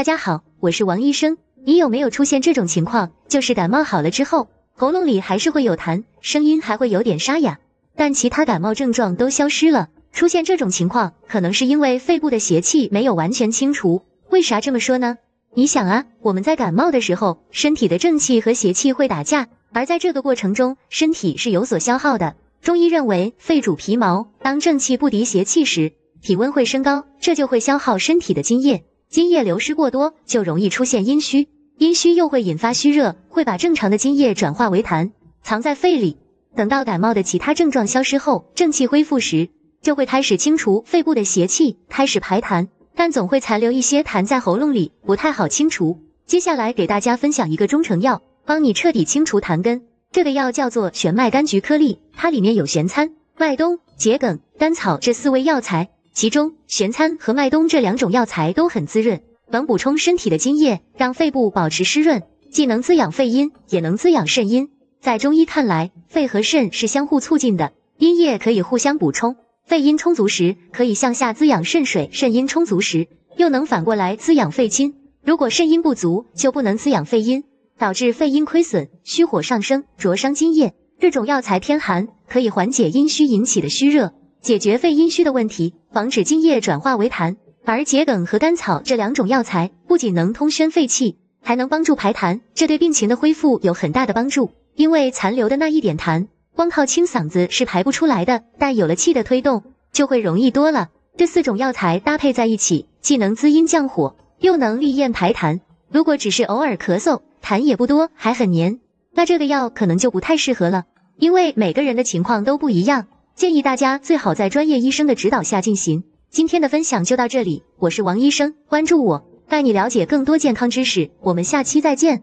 大家好，我是王医生。你有没有出现这种情况，就是感冒好了之后，喉咙里还是会有痰，声音还会有点沙哑，但其他感冒症状都消失了？出现这种情况，可能是因为肺部的邪气没有完全清除。为啥这么说呢？你想啊，我们在感冒的时候，身体的正气和邪气会打架，而在这个过程中，身体是有所消耗的。中医认为，肺主皮毛，当正气不敌邪气时，体温会升高，这就会消耗身体的津液。津液流失过多，就容易出现阴虚，阴虚又会引发虚热，会把正常的津液转化为痰，藏在肺里。等到感冒的其他症状消失后，正气恢复时，就会开始清除肺部的邪气，开始排痰，但总会残留一些痰在喉咙里，不太好清除。接下来给大家分享一个中成药，帮你彻底清除痰根。这个药叫做玄麦柑橘颗粒，它里面有玄参、麦冬、桔梗、甘草这4味药材。其中，玄参和麦冬这2种药材都很滋润，能补充身体的津液，让肺部保持湿润，既能滋养肺阴，也能滋养肾阴。在中医看来，肺和肾是相互促进的，阴液可以互相补充。肺阴充足时，可以向下滋养肾水；肾阴充足时，又能反过来滋养肺津。如果肾阴不足，就不能滋养肺阴，导致肺阴亏损，虚火上升，灼伤津液。这种药材偏寒，可以缓解阴虚引起的虚热，解决肺阴虚的问题，防止津液转化为痰。而桔梗和甘草这2种药材不仅能通宣肺气，还能帮助排痰，这对病情的恢复有很大的帮助。因为残留的那一点痰，光靠清嗓子是排不出来的，但有了气的推动，就会容易多了。这4种药材搭配在一起，既能滋阴降火，又能利咽排痰。如果只是偶尔咳嗽，痰也不多，还很黏，那这个药可能就不太适合了。因为每个人的情况都不一样，建议大家最好在专业医生的指导下进行。今天的分享就到这里，我是王医生，关注我，带你了解更多健康知识，我们下期再见。